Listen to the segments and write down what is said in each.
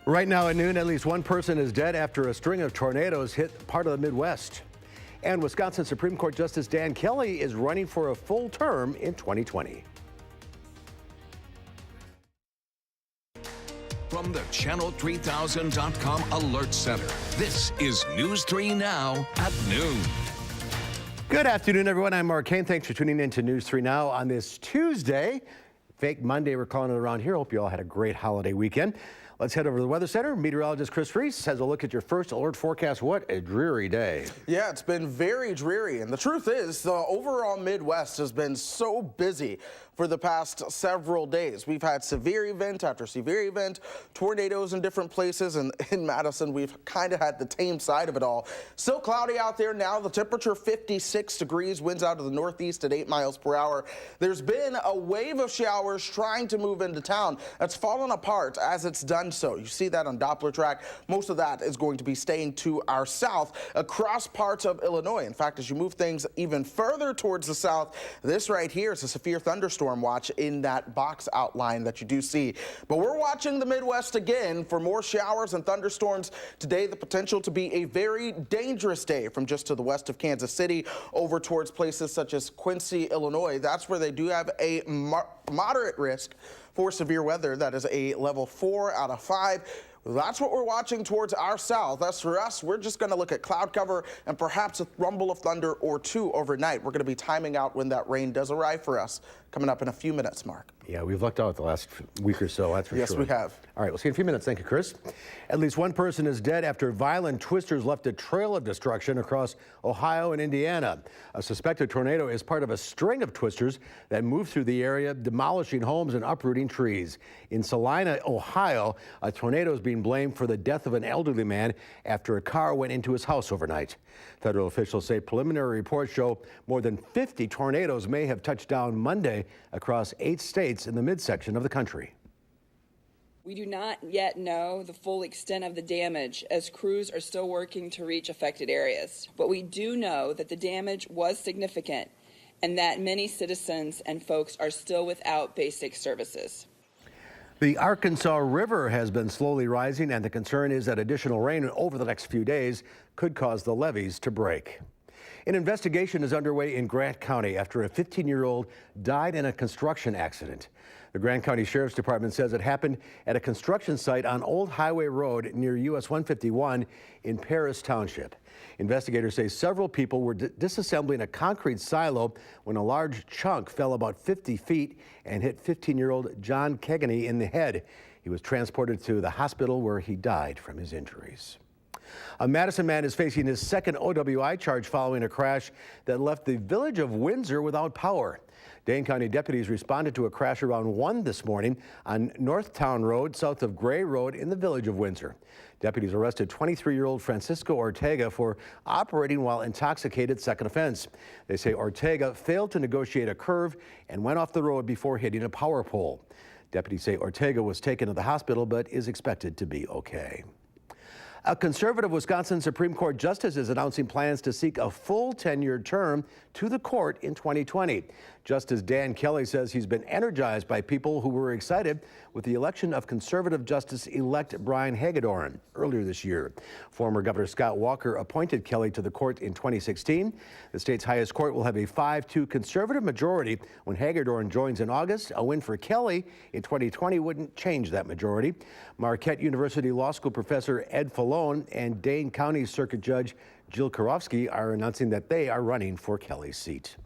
Right now at noon, at least one person is dead after a string of tornadoes hit part of the Midwest. And Wisconsin Supreme Court Justice Dan Kelly is running for a full term in 2020. From the Channel3000.com Alert Center, this is News 3 Now at noon. Good afternoon, everyone. I'm Mark Kane. Thanks for tuning in to News 3 Now on this Tuesday. Fake Monday, we're calling it around here. Hope you all had a great holiday weekend. Let's head over to the Weather Center. Meteorologist Chris Reese has a look at your first alert forecast. What a dreary day. Yeah, it's been very dreary. And the truth is, the overall Midwest has been so busy for the past several days. We've had severe event after severe event, tornadoes in different places, and in Madison, we've kind of had the tame side of it all. Still cloudy out there now. The temperature 56 degrees, winds out of the northeast at 8 miles per hour. There's been a wave of showers trying to move into town. That's fallen apart as it's done so. You see that on Doppler track. Most of that is going to be staying to our south across parts of Illinois. In fact, as you move things even further towards the south, this right here is a severe thunderstorm watch in that box outline that you do see. But we're watching the Midwest again for more showers and thunderstorms today. The potential to be a very dangerous day from just to the west of Kansas City over towards places such as Quincy, Illinois. That's where they do have a moderate risk for severe weather. That is a level 4 out of 5. That's what we're watching towards our south. As for us, we're just going to look at cloud cover and perhaps a rumble of thunder or two overnight. We're going to be timing out when that rain does arrive for us coming up in a few minutes, Mark. Yeah, we've lucked out the last week or so, that's for sure. Yes, we have. All right, we'll see you in a few minutes. Thank you, Chris. At least one person is dead after violent twisters left a trail of destruction across Ohio and Indiana. A suspected tornado is part of a string of twisters that moved through the area, demolishing homes and uprooting trees. In Salina, Ohio, a tornado is being blamed for the death of an elderly man after a car went into his house overnight. Federal officials say preliminary reports show more than 50 tornadoes may have touched down Monday across 8 states in the midsection of the country. We do not yet know the full extent of the damage as crews are still working to reach affected areas. But we do know that the damage was significant and that many citizens and folks are still without basic services. The Arkansas River has been slowly rising, and the concern is that additional rain over the next few days could cause the levees to break. An investigation is underway in Grant County after a 15-year-old died in a construction accident. The Grant County Sheriff's Department says it happened at a construction site on Old Highway Road near US 151 in Paris Township. Investigators say several people were disassembling a concrete silo when a large chunk fell about 50 feet and hit 15-year-old John Keganey in the head. He was transported to the hospital where he died from his injuries. A Madison man is facing his second OWI charge following a crash that left the village of Windsor without power. Dane County deputies responded to a crash around 1 this morning on Northtown Road, south of Gray Road in the village of Windsor. Deputies arrested 23-year-old Francisco Ortega for operating while intoxicated, second offense. They say Ortega failed to negotiate a curve and went off the road before hitting a power pole. Deputies say Ortega was taken to the hospital but is expected to be okay. A conservative Wisconsin Supreme Court justice is announcing plans to seek a full 10-year term to the court in 2020. Justice Dan Kelly says he's been energized by people who were excited with the election of conservative Justice-elect Brian Hagedorn earlier this year. Former Governor Scott Walker appointed Kelly to the court in 2016. The state's highest court will have a 5-2 conservative majority when Hagedorn joins in August. A win for Kelly in 2020 wouldn't change that majority. Marquette University Law School professor Ed Falone and Dane County Circuit Judge Jill Karofsky are announcing that they are running for Kelly's seat.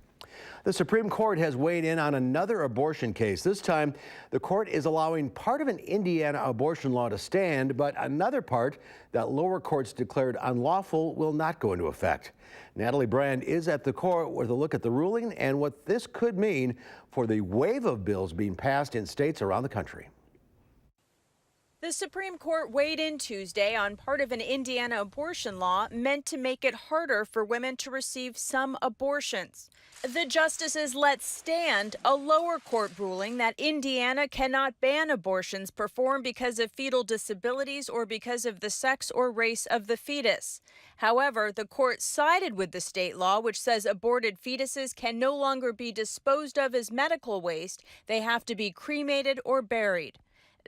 The Supreme Court has weighed in on another abortion case. This time, the court is allowing part of an Indiana abortion law to stand, but another part that lower courts declared unlawful will not go into effect. Natalie Brand is at the court with a look at the ruling and what this could mean for the wave of bills being passed in states around the country. The Supreme Court weighed in Tuesday on part of an Indiana abortion law meant to make it harder for women to receive some abortions. The justices let stand a lower court ruling that Indiana cannot ban abortions performed because of fetal disabilities or because of the sex or race of the fetus. However, the court sided with the state law, which says aborted fetuses can no longer be disposed of as medical waste. They have to be cremated or buried.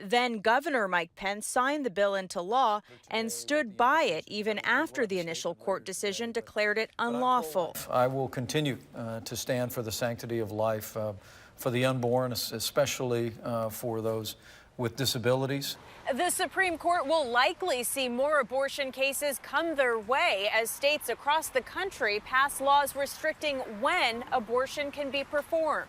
Then Governor Mike Pence signed the bill into law and stood by it even after the initial court decision declared it unlawful. I will continue to stand for the sanctity of life for the unborn, especially for those with disabilities. The Supreme Court will likely see more abortion cases come their way as states across the country pass laws restricting when abortion can be performed.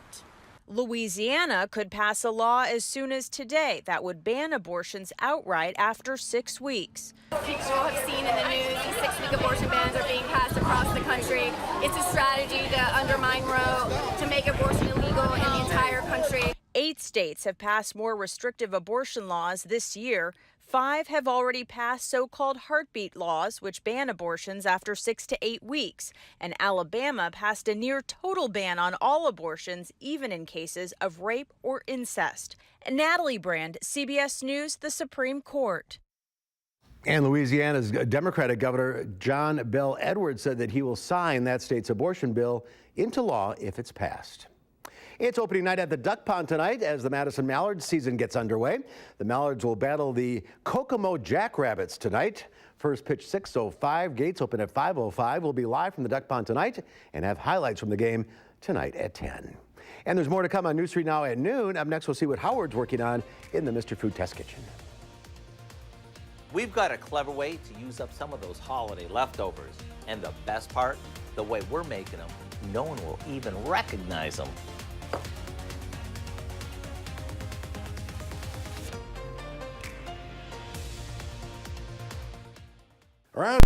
Louisiana could pass a law as soon as today that would ban abortions outright after 6 weeks. People have seen in the news these 6-week abortion bans are being passed across the country. It's a strategy to undermine Roe, to make abortion illegal in the entire country. 8 states have passed more restrictive abortion laws this year. 5 have already passed so-called heartbeat laws, which ban abortions after 6 to 8 weeks. And Alabama passed a near total ban on all abortions, even in cases of rape or incest. Natalie Brand, CBS News, the Supreme Court. And Louisiana's Democratic Governor John Bel Edwards said that he will sign that state's abortion bill into law if it's passed. It's opening night at the Duck Pond tonight as the Madison Mallards season gets underway. The Mallards will battle the Kokomo Jackrabbits tonight. First pitch 6:05. Gates open at 5:05. We'll be live from the Duck Pond tonight and have highlights from the game tonight at 10. And there's more to come on News 3 Now at noon. Up next, we'll see what Howard's working on in the Mr. Food Test Kitchen. We've got a clever way to use up some of those holiday leftovers. And the best part, the way we're making them, no one will even recognize them. Around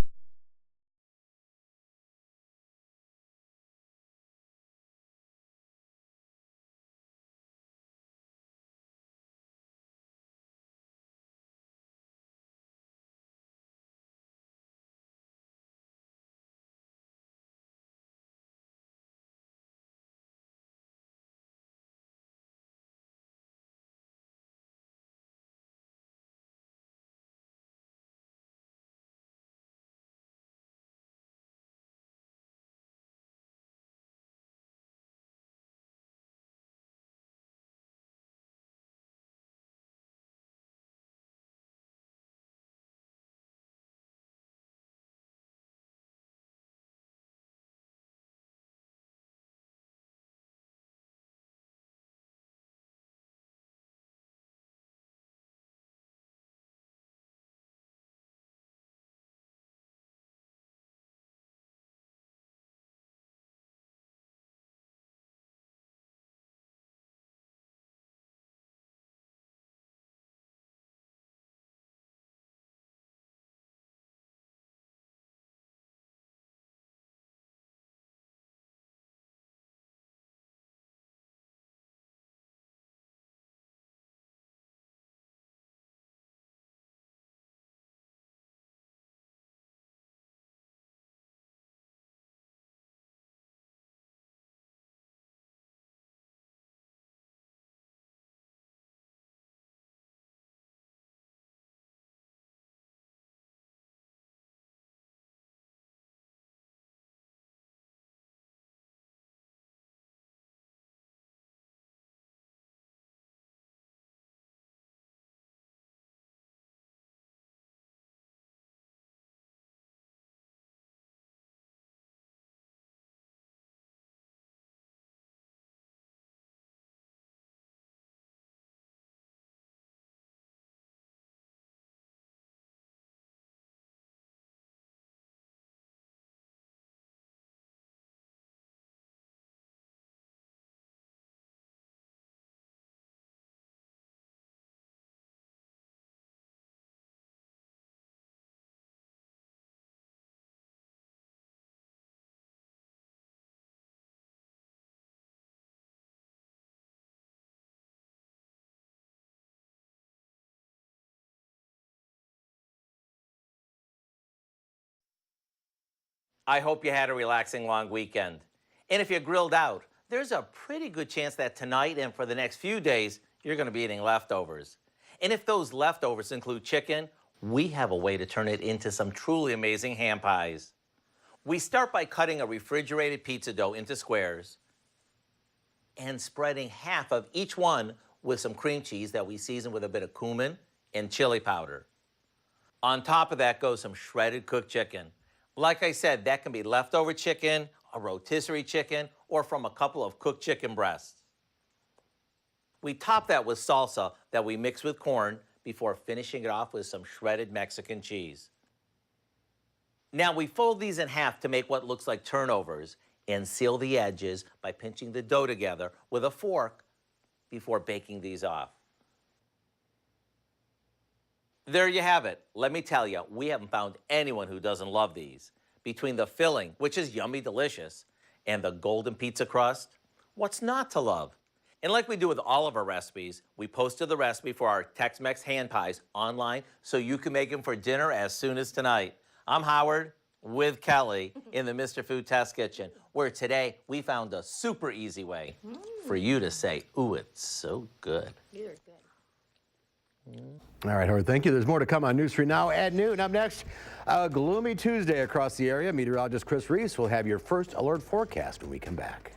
I hope you had a relaxing long weekend. And if you're grilled out, there's a pretty good chance that tonight and for the next few days, you're going to be eating leftovers. And if those leftovers include chicken, we have a way to turn it into some truly amazing ham pies. We start by cutting a refrigerated pizza dough into squares and spreading half of each one with some cream cheese that we season with a bit of cumin and chili powder. On top of that goes some shredded cooked chicken. Like I said, that can be leftover chicken, a rotisserie chicken, or from a couple of cooked chicken breasts. We top that with salsa that we mix with corn before finishing it off with some shredded Mexican cheese. Now we fold these in half to make what looks like turnovers and seal the edges by pinching the dough together with a fork before baking these off. There you have it. Let me tell you, we haven't found anyone who doesn't love these. Between the filling, which is yummy delicious, and the golden pizza crust, what's not to love? And like we do with all of our recipes, we posted the recipe for our Tex-Mex hand pies online so you can make them for dinner as soon as tonight. I'm Howard with Kelly in the Mr. Food Test Kitchen, where today we found a super easy way for you to say, ooh, it's so good. These are good. All right, Howard, thank you. There's more to come on News 3 Now at noon. Up next, a gloomy Tuesday across the area. Meteorologist Chris Reese will have your first alert forecast when we come back.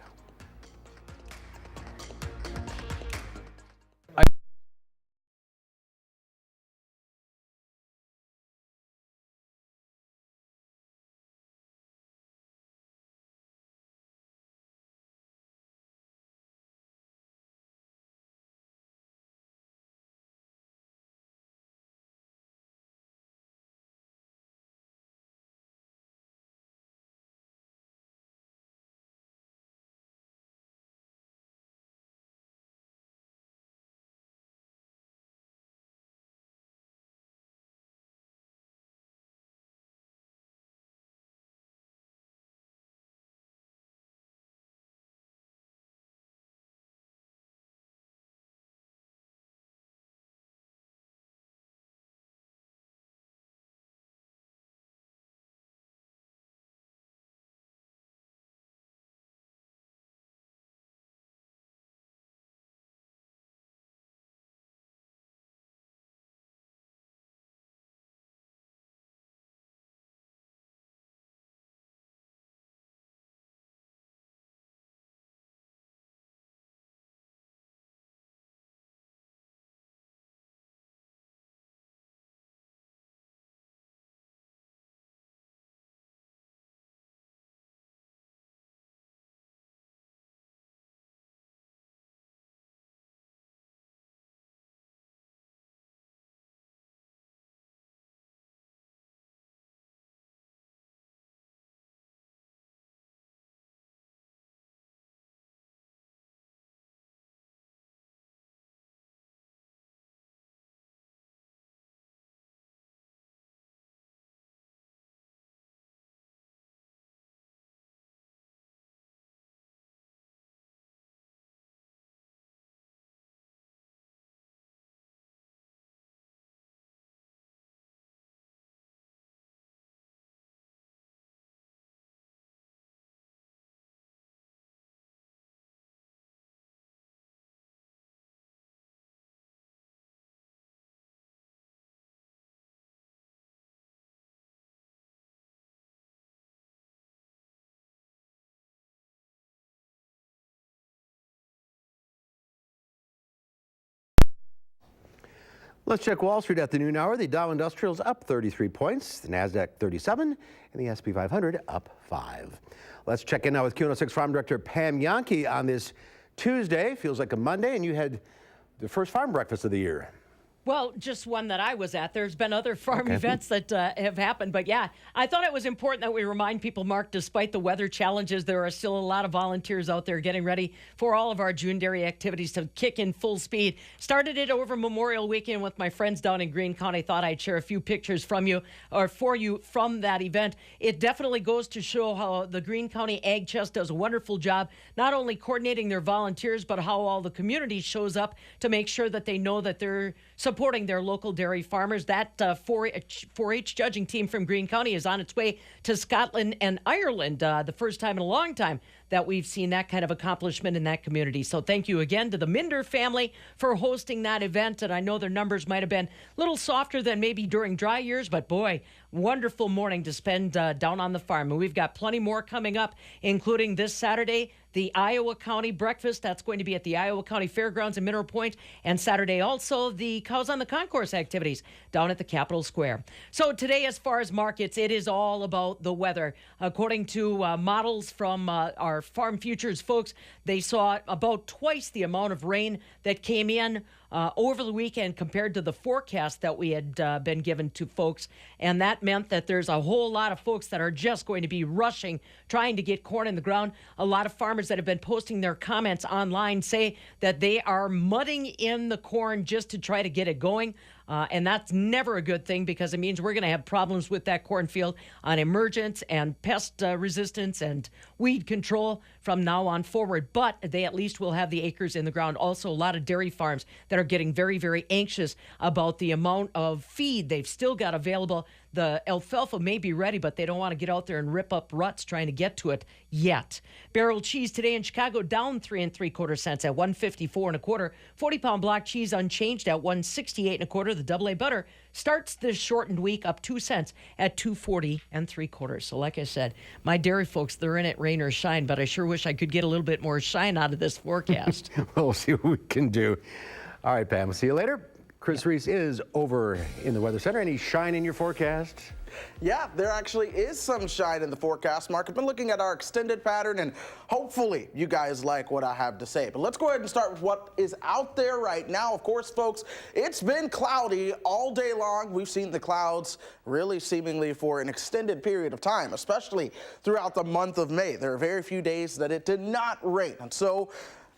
Let's check Wall Street at the noon hour. The Dow Industrial's up 33 points, the NASDAQ 37, and the S&P 500 up 5. Let's check in now with Q106 Farm Director Pam Yankee on this Tuesday. Feels like a Monday, and you had the first farm breakfast of the year. Well, just one that I was at. There's been other farm events that have happened. But yeah, I thought it was important that we remind people, Mark, despite the weather challenges, there are still a lot of volunteers out there getting ready for all of our June dairy activities to kick in full speed. Started it over Memorial Weekend with my friends down in Greene County. Thought I'd share a few pictures from you or for you from that event. It definitely goes to show how the Greene County Ag Chest does a wonderful job, not only coordinating their volunteers, but how all the community shows up to make sure that they know that they're supporting their local dairy farmers. That 4-H judging team from Greene County is on its way to Scotland and Ireland, the first time in a long time that we've seen that kind of accomplishment in that community. So thank you again to the Minder family for hosting that event. And I know their numbers might have been a little softer than maybe during dry years, but boy, wonderful morning to spend down on the farm. And we've got plenty more coming up, including this Saturday, the Iowa County Breakfast. That's going to be at the Iowa County Fairgrounds in Mineral Point. And Saturday also the Cows on the Concourse activities down at the Capitol Square. So today, as far as markets, it is all about the weather. According to models from our Farm Futures folks, they saw about twice the amount of rain that came in over the weekend compared to the forecast that we had been given to folks. And that meant that there's a whole lot of folks that are just going to be rushing, trying to get corn in the ground. A lot of farmers that have been posting their comments online say that they are mudding in the corn just to try to get it going. And that's never a good thing because it means we're going to have problems with that cornfield on emergence and pest resistance and weed control from now on forward. But they at least will have the acres in the ground. Also, a lot of dairy farms that are getting very, very anxious about the amount of feed they've still got available. The alfalfa may be ready, but they don't want to get out there and rip up ruts trying to get to it yet. Barrel cheese today in Chicago down 3 3/4 cents at $1.54 1/4. 40-pound block cheese unchanged at $1.68 1/4. The AA butter starts this shortened week up 2 cents at $2.40 3/4. So like I said, my dairy folks, they're in it rain or shine, but I sure wish I could get a little bit more shine out of this forecast. We'll see what we can do. All right, Pam, we'll see you later. Chris Reese is over in the Weather Center. Any shine in your forecast? Yeah, there actually is some shine in the forecast, Mark. I've been looking at our extended pattern, and hopefully you guys like what I have to say. But let's go ahead and start with what is out there right now. Of course, folks, it's been cloudy all day long. We've seen the clouds really seemingly for an extended period of time, especially throughout the month of May. There are very few days that it did not rain. And so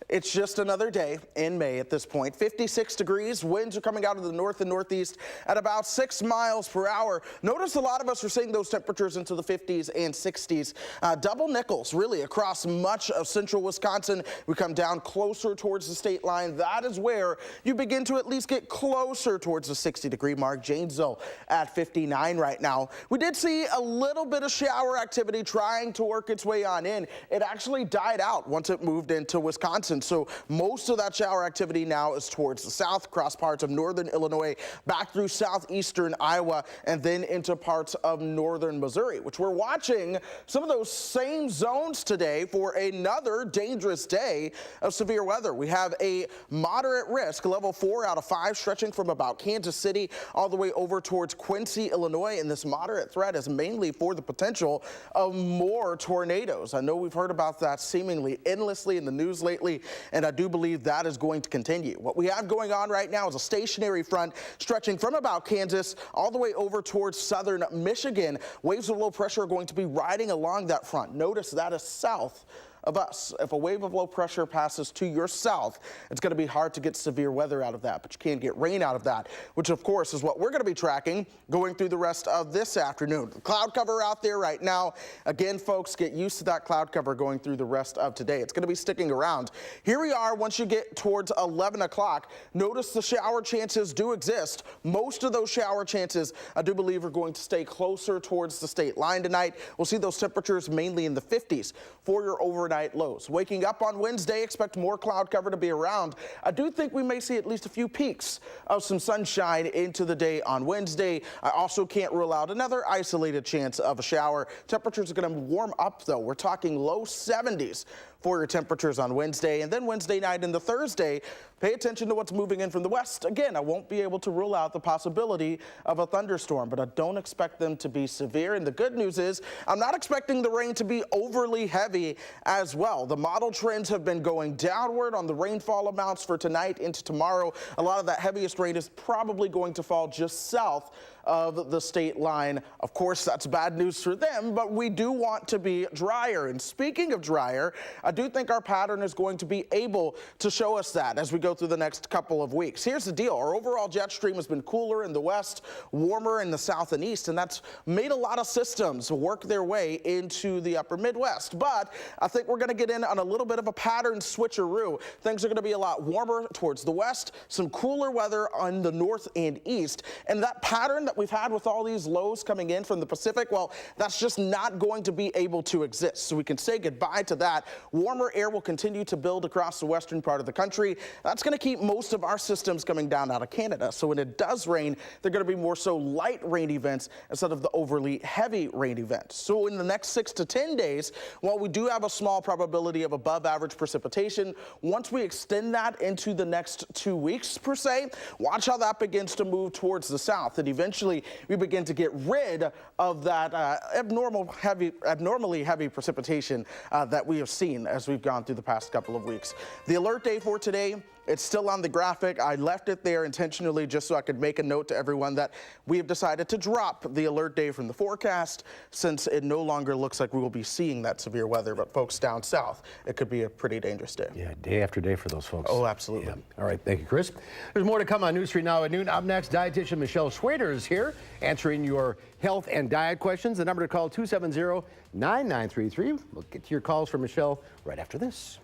it's just another day in May at this point. 56 degrees. Winds are coming out of the north and northeast at about 6 miles per hour. Notice a lot of us are seeing those temperatures into the 50s and 60s. Double nickels really across much of central Wisconsin. We come down closer towards the state line. That is where you begin to at least get closer towards the 60-degree mark. Janesville at 59 right now. We did see a little bit of shower activity trying to work its way on in. It actually died out once it moved into Wisconsin. So most of that shower activity now is towards the south, across parts of northern Illinois, back through southeastern Iowa, and then into parts of northern Missouri, which we're watching some of those same zones today for another dangerous day of severe weather. We have a moderate risk, level 4 out of 5, stretching from about Kansas City all the way over towards Quincy, Illinois, and this moderate threat is mainly for the potential of more tornadoes. I know we've heard about that seemingly endlessly in the news lately, and I do believe that is going to continue. What we have going on right now is a stationary front stretching from about Kansas all the way over towards southern Michigan. Waves of low pressure are going to be riding along that front. Notice that is south of us. If a wave of low pressure passes to your south, it's going to be hard to get severe weather out of that, but you can get rain out of that, which of course is what we're going to be tracking going through the rest of this afternoon. The cloud cover out there right now. Again, folks, get used to that cloud cover going through the rest of today. It's going to be sticking around. Here we are once you get towards 11 o'clock. Notice the shower chances do exist. Most of those shower chances, I do believe, are going to stay closer towards the state line tonight. We'll see those temperatures mainly in the 50s for your overnight lows. Waking up on Wednesday, expect more cloud cover to be around. I do think we may see at least a few peaks of some sunshine into the day on Wednesday. I also can't rule out another isolated chance of a shower. Temperatures are going to warm up, though. We're talking low 70s for your temperatures on Wednesday. And then Wednesday night into Thursday, pay attention to what's moving in from the west. Again, I won't be able to rule out the possibility of a thunderstorm, but I don't expect them to be severe. And the good news is I'm not expecting the rain to be overly heavy as well. The model trends have been going downward on the rainfall amounts for tonight into tomorrow. A lot of that heaviest rain is probably going to fall just south of the state line. Of course, that's bad news for them, but we do want to be drier. And speaking of drier, I do think our pattern is going to be able to show us that as we go through the next couple of weeks. Here's the deal. Our overall jet stream has been cooler in the west, warmer in the south and east, and that's made a lot of systems work their way into the upper Midwest. But I think we're going to get in on a little bit of a pattern switcheroo. Things are going to be a lot warmer towards the west, some cooler weather on the north and east, and that pattern that we've had with all these lows coming in from the Pacific, well, that's just not going to be able to exist. So we can say goodbye to that. Warmer air will continue to build across the western part of the country. That's going to keep most of our systems coming down out of Canada. So when it does rain, they're going to be more so light rain events instead of the overly heavy rain events. So in the next 6 to 10 days, while we do have a small probability of above average precipitation, once we extend that into the next 2 weeks per se, watch how that begins to move towards the south, and eventually we begin to get rid of that abnormally heavy precipitation that we have seen as we've gone through the past couple of weeks. The alert day for today, it's still on the graphic. I left it there intentionally just so I could make a note to everyone that we have decided to drop the alert day from the forecast since it no longer looks like we will be seeing that severe weather. But folks down south, it could be a pretty dangerous day. Yeah, day after day for those folks. Oh, absolutely. Yeah. All right, thank you, Chris. There's more to come on News 3 Now at noon. Up next, dietitian Michelle Schwader is here answering your health and diet questions. The number to call, 270-9933. We'll get to your calls from Michelle right after this.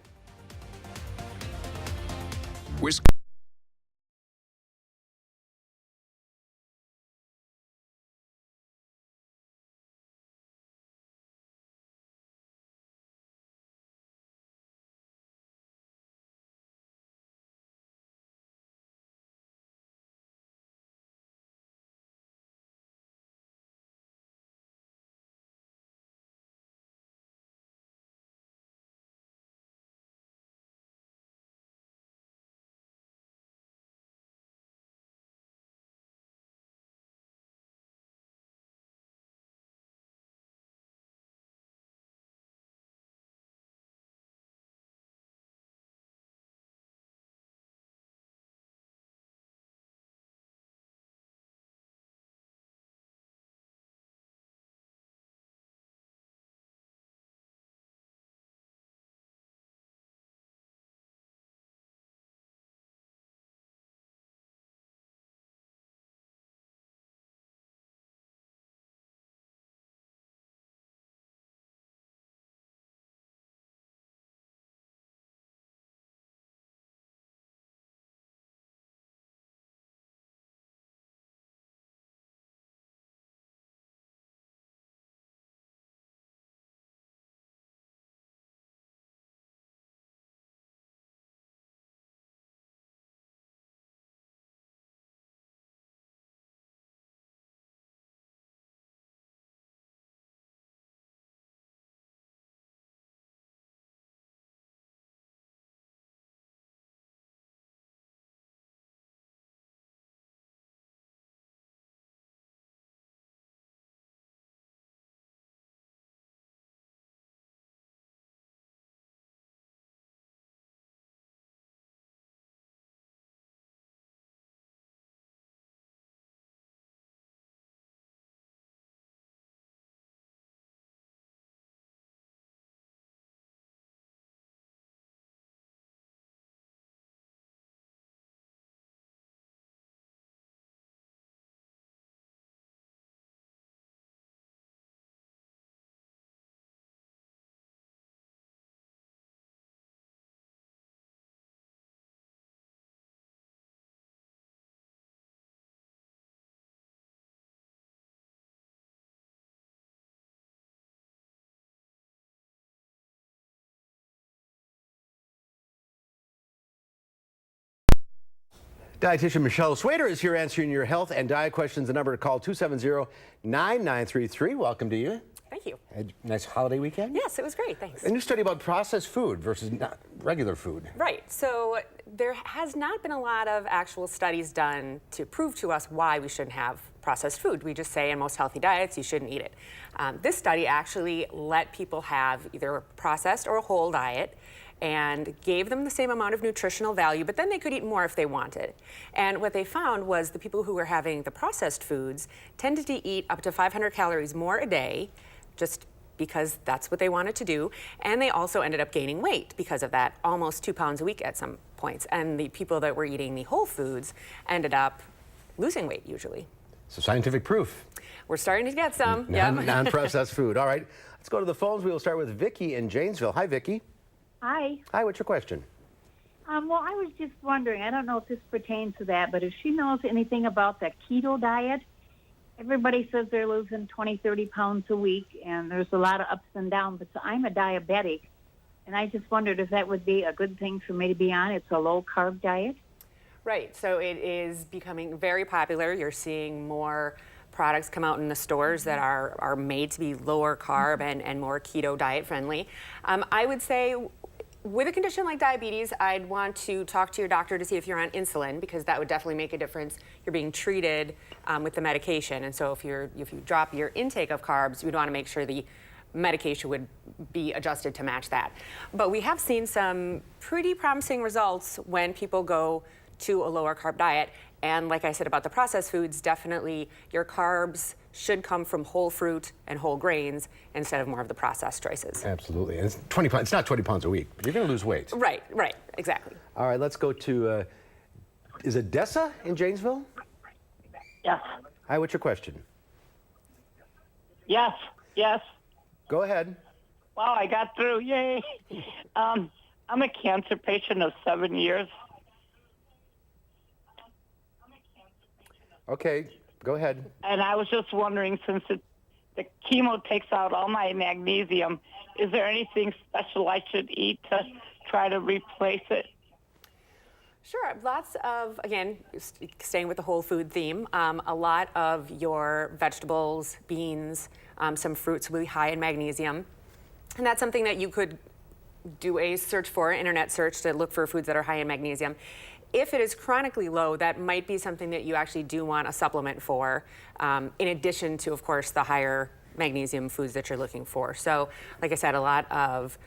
WISC Dietitian Michelle Schwader is here answering your health and diet questions. The number to call, 270-9933. Welcome to you. Thank you. A nice holiday weekend? Yes, it was great, thanks. A new study about processed food versus regular food. Right, so there has not been a lot of actual studies done to prove to us why we shouldn't have processed food. We just say in most healthy diets you shouldn't eat it. This study actually let people have either a processed or a whole diet and gave them the same amount of nutritional value, but then they could eat more if they wanted. And what they found was the people who were having the processed foods tended to eat up to 500 calories more a day, just because that's what they wanted to do. And they also ended up gaining weight because of that, almost 2 pounds a week at some points. And the people that were eating the whole foods ended up losing weight usually. So scientific proof. We're starting to get some. Non-processed food. All right, let's go to the phones. We will start with Vicki in Janesville. Hi, Vicki. Hi. Hi, what's your question? Well, I was just wondering, I don't know if this pertains to that, but if she knows anything about the keto diet, everybody says they're losing 20, 30 pounds a week, and there's a lot of ups and downs. But I'm a diabetic, and I just wondered if that would be a good thing for me to be on. It's a low-carb diet. Right, so it is becoming very popular. You're seeing more products come out in the stores that are made to be lower carb and more keto diet friendly. I would say with a condition like diabetes, I'd want to talk to your doctor to see if you're on insulin, because that would definitely make a difference. You're being treated with the medication, and so if you drop your intake of carbs, you'd want to make sure the medication would be adjusted to match that. But we have seen some pretty promising results when people go to a lower carb diet. And like I said about the processed foods, definitely your carbs should come from whole fruit and whole grains instead of more of the processed choices. Absolutely. And it's 20 pounds. It's not 20 pounds a week, but you're going to lose weight. Right, exactly. All right, let's go to, is it Dessa in Janesville? Yes. Hi, what's your question? Yes. Go ahead. Wow, I got through. Yay. I'm a cancer patient of 7 years. Okay, go ahead. And I was just wondering, since the chemo takes out all my magnesium, is there anything special I should eat to try to replace it? Sure, lots of, again, staying with the whole food theme, a lot of your vegetables, beans, some fruits will be high in magnesium. And that's something that you could do a search for, internet search, to look for foods that are high in magnesium. If it is chronically low, that might be something that you actually do want a supplement for, in addition to, of course, the higher magnesium foods that you're looking for. So, like I said, a lot of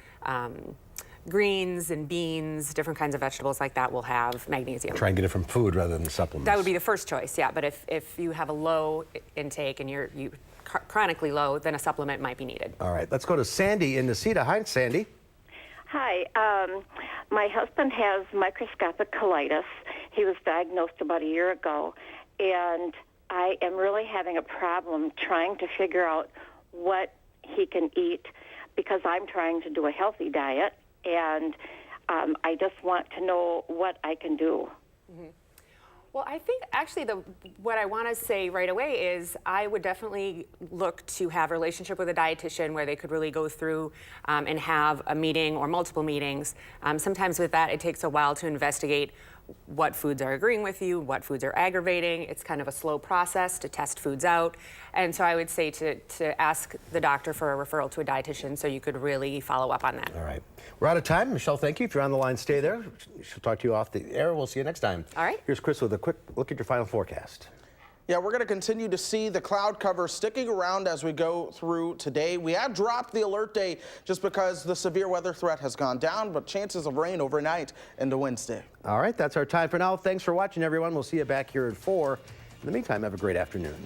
greens and beans, different kinds of vegetables like that will have magnesium. Try and get it from food rather than supplements. That would be the first choice, yeah. But if you have a low intake and you're chronically low, then a supplement might be needed. All right, let's go to Sandy in Necedah. Hi, Sandy. Hi. My husband has microscopic colitis. He was diagnosed about a year ago, and I am really having a problem trying to figure out what he can eat, because I'm trying to do a healthy diet, and I just want to know what I can do. Mm-hmm. Well, I think actually what I want to say right away is I would definitely look to have a relationship with a dietitian where they could really go through and have a meeting or multiple meetings. Sometimes with that, it takes a while to investigate what foods are agreeing with you, what foods are aggravating. It's kind of a slow process to test foods out. And so I would say to ask the doctor for a referral to a dietitian so you could really follow up on that. All right. We're out of time. Michelle, thank you. If you're on the line, stay there. She'll talk to you off the air. We'll see you next time. All right. Here's Chris with a quick look at your final forecast. Yeah, we're going to continue to see the cloud cover sticking around as we go through today. We had dropped the alert day just because the severe weather threat has gone down, but chances of rain overnight into Wednesday. All right, that's our time for now. Thanks for watching, everyone. We'll see you back here at 4. In the meantime, have a great afternoon.